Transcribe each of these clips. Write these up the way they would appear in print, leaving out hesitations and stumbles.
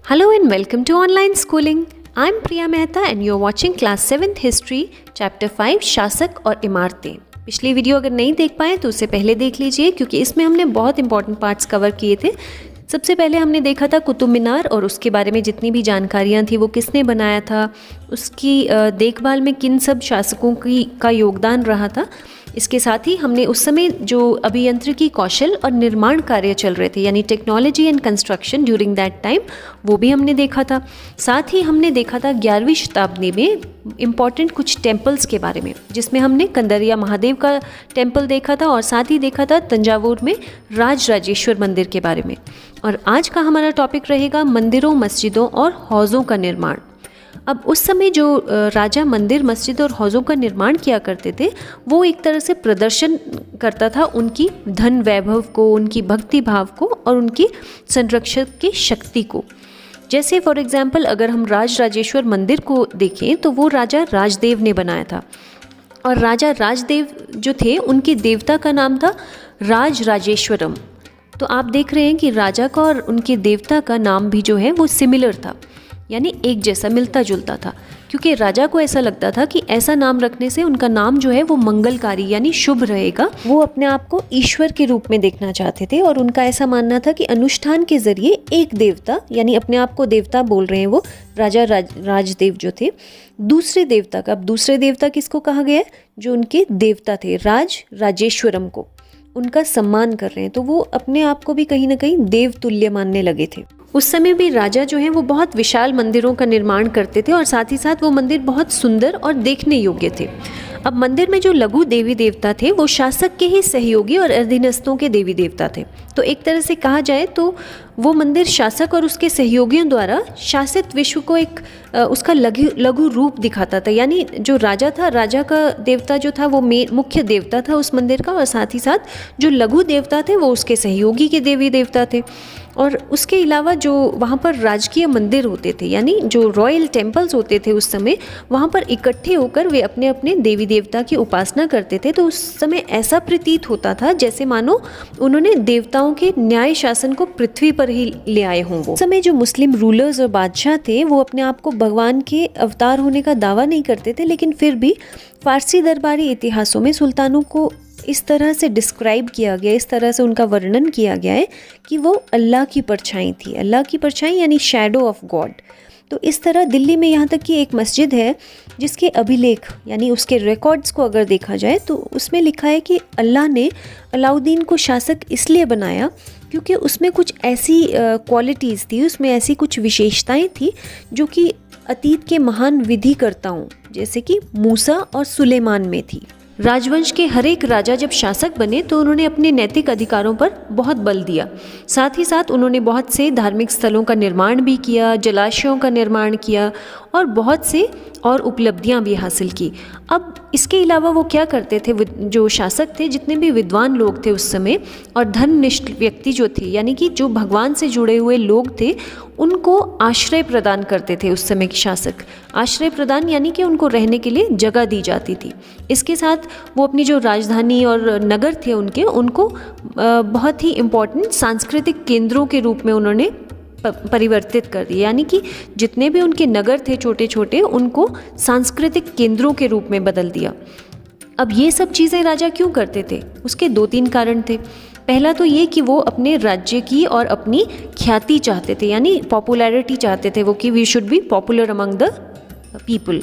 Hello and welcome to online schooling. I'm Priya Mehta and you're watching class 7th history chapter 5 शासक और इमारतें। पिछली video अगर नहीं देख पाए तो उसे पहले देख लीजिए क्योंकि इसमें हमने बहुत इंपॉर्टेंट पार्ट्स कवर किए थे। सबसे पहले हमने देखा था कुतुब मीनार और उसके बारे में जितनी भी जानकारियाँ थी वो किसने बनाया था, उसकी देखभाल में किन सब शासकों का योगदान रहा था। इसके साथ ही हमने उस समय जो अभियांत्रिकी कौशल और निर्माण कार्य चल रहे थे यानी technology and construction during that time वो भी हमने देखा था। साथ ही हमने देखा था 11वीं शताब्दी में इम्पॉर्टेंट कुछ टेम्पल्स के बारे में, जिसमें हमने कंदरिया महादेव का टेम्पल देखा था और साथ ही देखा था तंजावुर में राजराजेश्वर मंदिर के बारे में। और आज का हमारा टॉपिक रहेगा मंदिरों, मस्जिदों और हौज़ों का निर्माण। अब उस समय जो राजा मंदिर, मस्जिद और हौज़ों का निर्माण किया करते थे वो एक तरह से प्रदर्शन करता था उनकी धन वैभव को, उनकी भक्ति भाव को और उनकी संरक्षक की शक्ति को। जैसे फॉर एग्जांपल अगर हम राजराजेश्वर मंदिर को देखें तो वो राजा राजदेव ने बनाया था और राजा राजदेव जो थे उनके देवता का नाम था राजराजेश्वरम। तो आप देख रहे हैं कि राजा का और उनके देवता का नाम भी जो है वो सिमिलर था, यानी एक जैसा मिलता जुलता था, क्योंकि राजा को ऐसा लगता था कि ऐसा नाम रखने से उनका नाम जो है वो मंगलकारी यानी शुभ रहेगा। वो अपने आप को ईश्वर के रूप में देखना चाहते थे और उनका ऐसा मानना था कि अनुष्ठान के जरिए एक देवता, यानी अपने आप को देवता बोल रहे हैं वो राजा राजदेव जो थे, दूसरे देवता का, अब दूसरे देवता किसको कहा गया है, जो उनके देवता थे राजेश्वरम को, उनका सम्मान कर रहे हैं। तो वो अपने आप को भी कहीं ना कहीं देव तुल्य मानने लगे थे। उस समय भी राजा जो हैं वो बहुत विशाल मंदिरों का निर्माण करते थे और साथ ही साथ वो मंदिर बहुत सुंदर और देखने योग्य थे। अब मंदिर में जो लघु देवी देवता थे वो शासक के ही सहयोगी और अधीनस्थों के देवी देवता थे। तो एक तरह से कहा जाए तो वो मंदिर शासक और उसके सहयोगियों द्वारा शासित विश्व को एक उसका लघु रूप दिखाता था। यानी जो राजा था, राजा का देवता जो था वो मुख्य देवता था उस मंदिर का और साथ ही साथ जो लघु देवता थे वो उसके सहयोगी के देवी देवता थे। और उसके अलावा जो वहाँ पर राजकीय मंदिर होते थे यानी जो रॉयल टेम्पल्स होते थे उस समय, वहाँ पर इकट्ठे होकर वे अपने अपने देवी देवता की उपासना करते थे। तो उस समय ऐसा प्रतीत होता था जैसे मानो उन्होंने देवताओं के न्याय शासन को पृथ्वी पर ही ले आए हों। वो समय जो मुस्लिम रूलर्स और बादशाह थे वो अपने आप को भगवान के अवतार होने का दावा नहीं करते थे, लेकिन फिर भी फारसी दरबारी इतिहासों में सुल्तानों को इस तरह से डिस्क्राइब किया गया, इस तरह से उनका वर्णन किया गया है कि वो अल्लाह की परछाई थी। अल्लाह की परछाई यानी शैडो ऑफ गॉड। तो इस तरह दिल्ली में यहाँ तक कि एक मस्जिद है जिसके अभिलेख यानी उसके रिकॉर्ड्स को अगर देखा जाए तो उसमें लिखा है कि अल्लाह ने अलाउद्दीन को शासक इसलिए बनाया क्योंकि उसमें कुछ ऐसी क्वालिटीज़ थी, उसमें ऐसी कुछ विशेषताएं थी जो कि अतीत के महान विधिकर्ताओं जैसे कि मूसा और सुलेमान में थी। राजवंश के हर एक राजा जब शासक बने तो उन्होंने अपने नैतिक अधिकारों पर बहुत बल दिया। साथ ही साथ उन्होंने बहुत से धार्मिक स्थलों का निर्माण भी किया, जलाशयों का निर्माण किया और बहुत से और उपलब्धियां भी हासिल की। अब इसके अलावा वो क्या करते थे, जो शासक थे, जितने भी विद्वान लोग थे उस समय और धननिष्ठ व्यक्ति जो थे यानी कि जो भगवान से जुड़े हुए लोग थे, उनको आश्रय प्रदान करते थे उस समय के शासक। आश्रय प्रदान यानी कि उनको रहने के लिए जगह दी जाती थी। इसके साथ वो अपनी जो राजधानी और नगर थे उनको बहुत ही इम्पोर्टेंट सांस्कृतिक केंद्रों के रूप में उन्होंने परिवर्तित कर दिया, यानी कि जितने भी उनके नगर थे छोटे छोटे उनको सांस्कृतिक केंद्रों के रूप में बदल दिया। अब ये सब चीज़ें राजा क्यों करते थे, उसके 2-3 कारण थे। पहला तो ये कि वो अपने राज्य की और अपनी ख्याति चाहते थे, यानी पॉपुलैरिटी चाहते थे वो कि we should be popular among the people.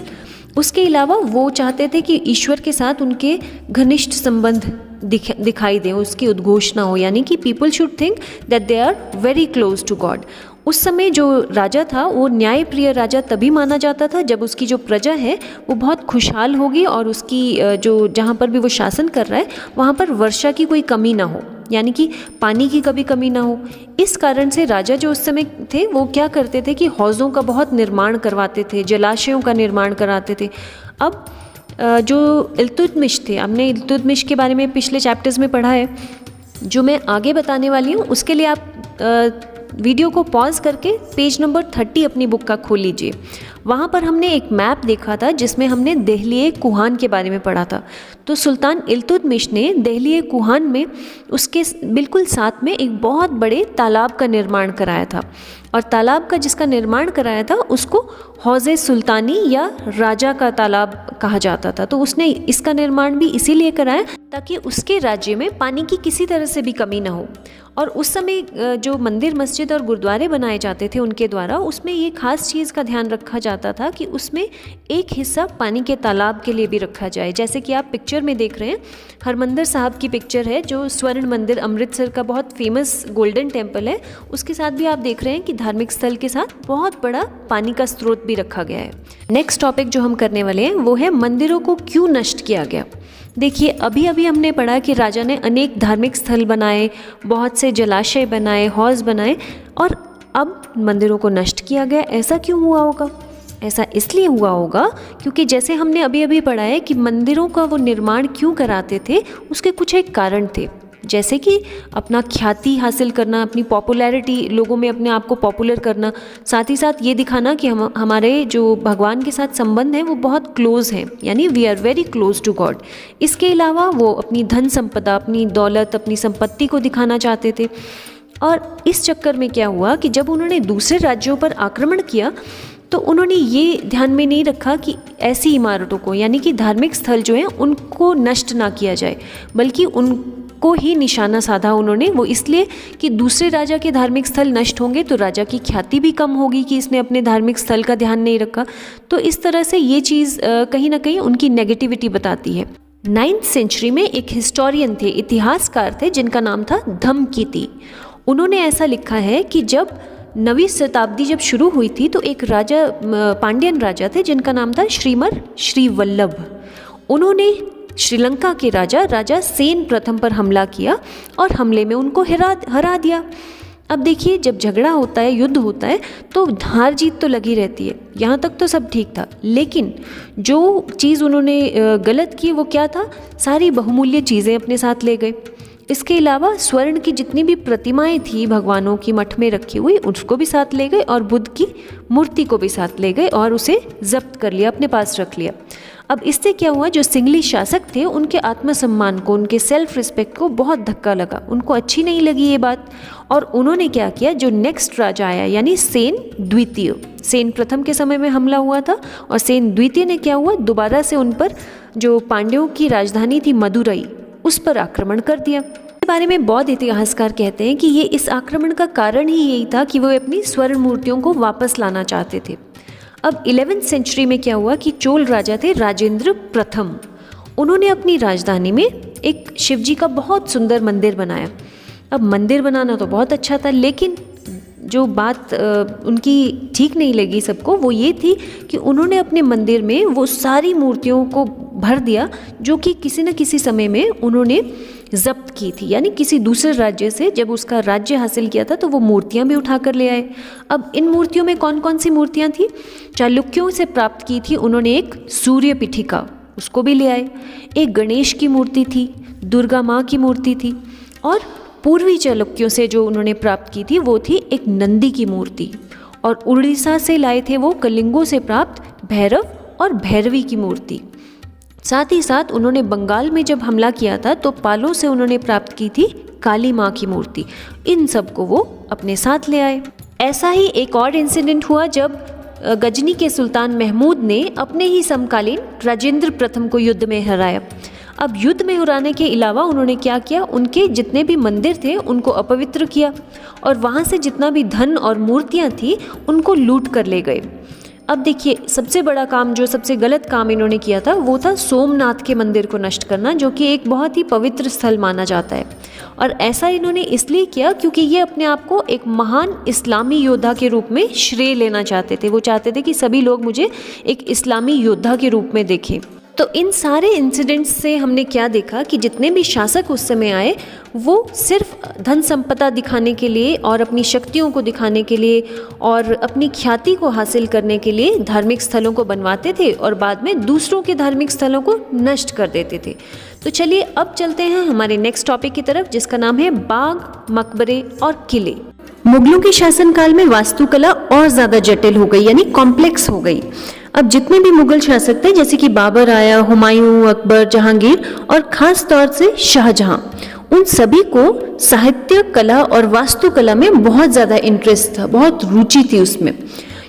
उसके अलावा वो चाहते थे कि ईश्वर के साथ उनके घनिष्ठ संबंध दिखाई दें, उसकी उद्घोषणा हो, यानी कि people should think that they are very close to God. उस समय जो राजा था वो न्यायप्रिय राजा तभी माना जाता था जब उसकी जो प्रजा है वो बहुत खुशहाल होगी और उसकी जो जहाँ पर भी वो शासन कर रहा है वहाँ पर वर्षा की कोई कमी ना हो, यानी कि पानी की कभी कमी ना हो। इस कारण से राजा जो उस समय थे वो क्या करते थे कि हौज़ों का बहुत निर्माण करवाते थे, जलाशयों का निर्माण कराते थे। अब जो इल्तुतमिश थे, हमने इल्तुतमिश के बारे में पिछले चैप्टर्स में पढ़ा है, जो मैं आगे बताने वाली हूँ उसके लिए आप वीडियो को पॉज करके पेज नंबर 30 अपनी बुक का खोल लीजिए। वहाँ पर हमने एक मैप देखा था जिसमें हमने दहलीए कुहान के बारे में पढ़ा था। तो सुल्तान इल्तुतमिश ने दहलीए कुहान में उसके बिल्कुल साथ में एक बहुत बड़े तालाब का निर्माण कराया था, और तालाब का जिसका निर्माण कराया था उसको हौज़े सुल्तानी या राजा का तालाब कहा जाता था। तो उसने इसका निर्माण भी इसीलिए कराया ताकि उसके राज्य में पानी की किसी तरह से भी कमी ना हो। और उस समय जो मंदिर, मस्जिद और गुरुद्वारे बनाए जाते थे उनके द्वारा, उसमें ये खास चीज़ का ध्यान रखा जाता था कि उसमें एक हिस्सा पानी के तालाब के लिए भी रखा जाए। जैसे कि आप पिक्चर में देख रहे हैं, हरमंदिर साहब की पिक्चर है जो स्वर्ण मंदिर अमृतसर का बहुत फेमस गोल्डन टेम्पल है, उसके साथ भी आप देख रहे हैं कि धार्मिक स्थल के साथ बहुत बड़ा पानी का स्रोत भी रखा गया है। नेक्स्ट टॉपिक जो हम करने वाले हैं वो है मंदिरों को क्यों नष्ट किया गया। देखिए, अभी अभी हमने पढ़ा कि राजा ने अनेक धार्मिक स्थल बनाए, बहुत से जलाशय बनाए, हौज बनाए, और अब मंदिरों को नष्ट किया गया। ऐसा क्यों हुआ होगा? ऐसा इसलिए हुआ होगा क्योंकि जैसे हमने अभी अभी पढ़ा है कि मंदिरों का वो निर्माण क्यों कराते थे, उसके कुछ एक कारण थे। जैसे कि अपना ख्याति हासिल करना, अपनी पॉपुलैरिटी, लोगों में अपने आप को पॉपुलर करना, साथ ही साथ ये दिखाना कि हमारे जो भगवान के साथ संबंध है वो बहुत क्लोज हैं, यानी we are very close to God. इसके अलावा वो अपनी धन संपदा, अपनी दौलत, अपनी संपत्ति को दिखाना चाहते थे। और इस चक्कर में क्या हुआ कि जब उन्होंने दूसरे राज्यों पर आक्रमण किया तो उन्होंने ये ध्यान में नहीं रखा कि ऐसी इमारतों को, यानी कि धार्मिक स्थल जो हैं उनको नष्ट ना किया जाए, बल्कि उनको ही निशाना साधा उन्होंने। वो इसलिए कि दूसरे राजा के धार्मिक स्थल नष्ट होंगे तो राजा की ख्याति भी कम होगी कि इसने अपने धार्मिक स्थल का ध्यान नहीं रखा। तो इस तरह से ये चीज़ कहीं ना कहीं उनकी नेगेटिविटी बताती है। 9th सेंचुरी में एक हिस्टोरियन थे, इतिहासकार थे, जिनका नाम था धम्मकिति। उन्होंने ऐसा लिखा है कि जब 9वीं शताब्दी जब शुरू हुई थी तो एक राजा, पांड्यन राजा थे जिनका नाम था श्रीमर श्रीवल्लभ। उन्होंने श्रीलंका के राजा सेन प्रथम पर हमला किया और हमले में उनको हरा दिया। अब देखिए, जब झगड़ा होता है, युद्ध होता है, तो हार जीत तो लगी रहती है। यहाँ तक तो सब ठीक था, लेकिन जो चीज़ उन्होंने गलत की वो क्या था? सारी बहुमूल्य चीज़ें अपने साथ ले गए। इसके अलावा स्वर्ण की जितनी भी प्रतिमाएं थी भगवानों की मठ में रखी हुई, उसको भी साथ ले गए, और बुद्ध की मूर्ति को भी साथ ले गए और उसे जब्त कर लिया, अपने पास रख लिया। अब इससे क्या हुआ, जो सिंघली शासक थे उनके आत्मसम्मान को, उनके सेल्फ रिस्पेक्ट को बहुत धक्का लगा। उनको अच्छी नहीं लगी ये बात, और उन्होंने क्या किया, जो नेक्स्ट राजा आया यानी सेन द्वितीय, सेन प्रथम के समय में हमला हुआ था, और सेन द्वितीय ने क्या हुआ, दोबारा से उन पर, जो पांड्यों की राजधानी थी मदुरई, उस पर आक्रमण कर दिया। इस बारे में बौद्ध इतिहासकार कहते हैं कि ये इस आक्रमण का कारण ही यही था कि वो अपनी स्वर्ण मूर्तियों को वापस लाना चाहते थे। अब 11th सेंचुरी में क्या हुआ कि चोल राजा थे राजेंद्र प्रथम। उन्होंने अपनी राजधानी में एक शिवजी का बहुत सुंदर मंदिर बनाया। अब मंदिर बनाना तो बहुत अच्छा था, लेकिन जो बात उनकी ठीक नहीं लगी सबको, वो ये थी कि उन्होंने अपने मंदिर में वो सारी मूर्तियों को भर दिया जो कि किसी न किसी समय में उन्होंने जब्त की थी, यानी किसी दूसरे राज्य से जब उसका राज्य हासिल किया था तो वो मूर्तियां भी उठा कर ले आए। अब इन मूर्तियों में कौन कौन सी मूर्तियां थी? चालुक्यों से प्राप्त की थी उन्होंने एक सूर्य पीठिका, उसको भी ले आए। एक गणेश की मूर्ति थी, दुर्गा माँ की मूर्ति थी, और पूर्वी चालुक्यों से जो उन्होंने प्राप्त की थी वो थी एक नंदी की मूर्ति, और उड़ीसा से लाए थे वो कलिंगों से प्राप्त भैरव और भैरवी की मूर्ति। साथ ही साथ उन्होंने बंगाल में जब हमला किया था तो पालों से उन्होंने प्राप्त की थी काली माँ की मूर्ति। इन सब को वो अपने साथ ले आए। ऐसा ही एक और इंसिडेंट हुआ जब गजनी के सुल्तान महमूद ने अपने ही समकालीन राजेंद्र प्रथम को युद्ध में हराया। अब युद्ध में हराने के अलावा उन्होंने क्या किया, उनके जितने भी मंदिर थे उनको अपवित्र किया, और वहाँ से जितना भी धन और मूर्तियाँ थी उनको लूट कर ले गए। अब देखिए, सबसे बड़ा काम, जो सबसे गलत काम इन्होंने किया था वो था सोमनाथ के मंदिर को नष्ट करना, जो कि एक बहुत ही पवित्र स्थल माना जाता है। और ऐसा इन्होंने इसलिए किया क्योंकि ये अपने आप को एक महान इस्लामी योद्धा के रूप में श्रेय लेना चाहते थे। वो चाहते थे कि सभी लोग मुझे एक इस्लामी योद्धा के रूप में देखें। तो इन सारे इंसिडेंट्स से हमने क्या देखा कि जितने भी शासक उस समय आए वो सिर्फ धन संपदा दिखाने के लिए और अपनी शक्तियों को दिखाने के लिए और अपनी ख्याति को हासिल करने के लिए धार्मिक स्थलों को बनवाते थे और बाद में दूसरों के धार्मिक स्थलों को नष्ट कर देते थे। तो चलिए अब चलते हैं हमारे नेक्स्ट टॉपिक की तरफ, जिसका नाम है बाग, मकबरे और किले। मुगलों के शासनकाल में वास्तुकला और ज़्यादा जटिल हो गई, यानी कॉम्प्लेक्स हो गई। अब जितने भी मुगल शासक थे, जैसे कि बाबर आया, हुमायूं, अकबर, जहांगीर और ख़ास तौर से शाहजहां, उन सभी को साहित्य, कला और वास्तुकला में बहुत ज़्यादा इंटरेस्ट था, बहुत रुचि थी उसमें।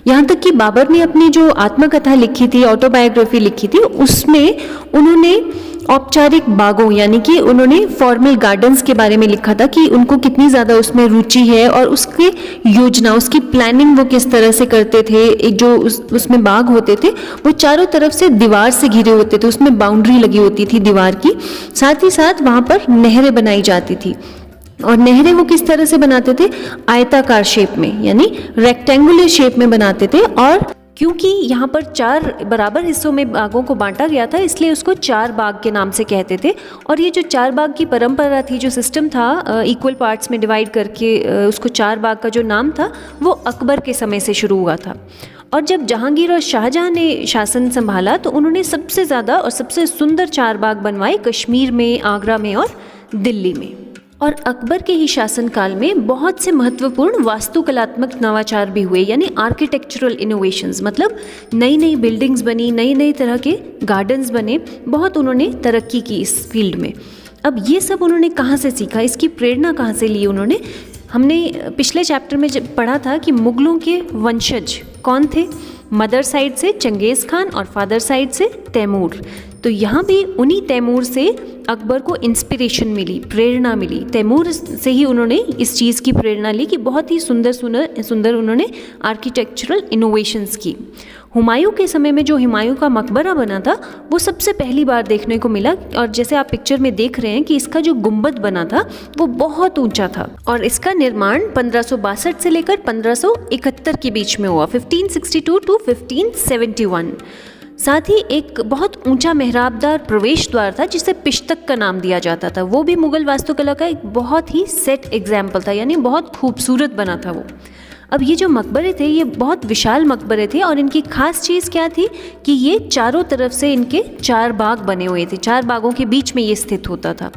यहाँ तक कि बाबर ने अपनी जो आत्मकथा लिखी थी, ऑटोबायोग्राफी लिखी थी, उसमें उन्होंने औपचारिक बागों यानी कि उन्होंने फॉर्मल गार्डन्स के बारे में लिखा था कि उनको कितनी ज़्यादा उसमें रुचि है और उसके योजना, उसकी प्लानिंग वो किस तरह से करते थे। एक जो उसमें बाग होते थे वो चारों तरफ से दीवार से घिरे होते थे, उसमें बाउंड्री लगी होती थी दीवार की, साथ ही साथ वहाँ पर नहरें बनाई जाती थी। और नहरें वो किस तरह से बनाते थे, आयताकार शेप में यानी रेक्टेंगुलर शेप में बनाते थे। और क्योंकि यहाँ पर 4 बराबर हिस्सों में बागों को बांटा गया था, इसलिए उसको 4 बाग के नाम से कहते थे। और ये जो 4 बाग की परंपरा थी, जो सिस्टम था इक्वल पार्ट्स में डिवाइड करके उसको 4 बाग का जो नाम था वो अकबर के समय से शुरू हुआ था। और जब जहांगीर और शाहजहां ने शासन संभाला तो उन्होंने सबसे ज़्यादा और सबसे सुंदर 4 बाग बनवाए कश्मीर में, आगरा में और दिल्ली में। और अकबर के ही शासनकाल में बहुत से महत्वपूर्ण वास्तुकलात्मक नवाचार भी हुए, यानी आर्किटेक्चरल इनोवेशंस, मतलब नई नई बिल्डिंग्स बनी, नई नई तरह के गार्डन्स बने, बहुत उन्होंने तरक्की की इस फील्ड में। अब ये सब उन्होंने कहाँ से सीखा, इसकी प्रेरणा कहाँ से ली उन्होंने? हमने पिछले चैप्टर में जब पढ़ा था कि मुगलों के वंशज कौन थे, मदर साइड से चंगेज़ खान और फादर साइड से तैमूर। तो यहाँ भी उन्हीं तैमूर से अकबर को इंस्पिरेशन मिली, प्रेरणा मिली। तैमूर से ही उन्होंने इस चीज़ की प्रेरणा ली कि बहुत ही सुंदर सुंदर उन्होंने आर्किटेक्चरल इनोवेशंस की। हुमायूं के समय में जो हुमायूं का मकबरा बना था वो सबसे पहली बार देखने को मिला। और जैसे आप पिक्चर में देख रहे हैं कि इसका जो गुंबद बना था वो बहुत ऊंचा था और इसका निर्माण 1562 से लेकर 1571 के बीच में हुआ, 1562 टू 1571। साथ ही एक बहुत ऊंचा मेहराबदार प्रवेश द्वार था जिसे पिश्तक का नाम दिया जाता था। वो भी मुगल वास्तुकला का एक बहुत ही सेट एग्जाम्पल था, यानी बहुत खूबसूरत बना था वो। अब ये जो मकबरे थे ये बहुत विशाल मकबरे थे और इनकी खास चीज़ क्या थी कि ये चारों तरफ से इनके 4 बाग बने हुए थे, 4 बागों के बीच में ये स्थित होता था।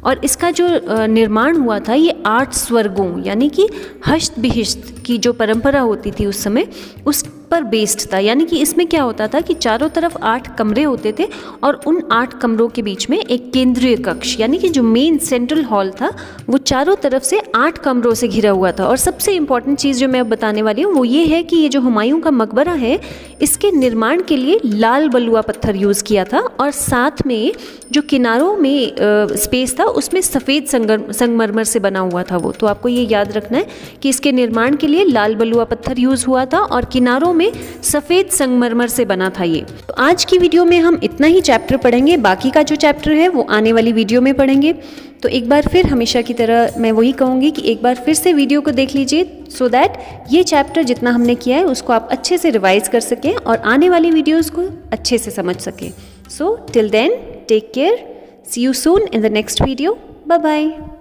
और इसका जो निर्माण हुआ था ये 8 स्वर्गों यानी कि हस्त बिहिस्त की जो परंपरा होती थी उस समय, उस पर बेस्ड था। यानी कि इसमें क्या होता था कि चारों तरफ 8 कमरे होते थे और उन 8 कमरों के बीच में एक केंद्रीय कक्ष यानी कि जो मेन सेंट्रल हॉल था वो चारों तरफ से 8 कमरों से घिरा हुआ था। और सबसे इम्पॉर्टेंट चीज़ जो मैं अब बताने वाली हूँ वो ये है कि ये जो हुमायूं का मकबरा है इसके निर्माण के लिए लाल बलुआ पत्थर यूज़ किया था और साथ में जो किनारों में स्पेस था उसमें सफ़ेद संगमरमर से बना हुआ था वो। तो आपको ये याद रखना है कि इसके निर्माण के लिए लाल बलुआ पत्थर यूज़ हुआ था और किनारों में सफ़ेद संगमरमर से बना था ये। तो आज की वीडियो में हम इतना ही चैप्टर पढ़ेंगे, बाकी का जो चैप्टर है वो आने वाली वीडियो में पढ़ेंगे। तो एक बार फिर हमेशा की तरह मैं वही कहूँगी कि एक बार फिर से वीडियो को देख लीजिए सो दैट ये चैप्टर जितना हमने किया है उसको आप अच्छे से रिवाइज कर सकें और आने वाली वीडियोज़ को अच्छे से समझ सकें। So till then take care, see you soon in the next video, bye bye.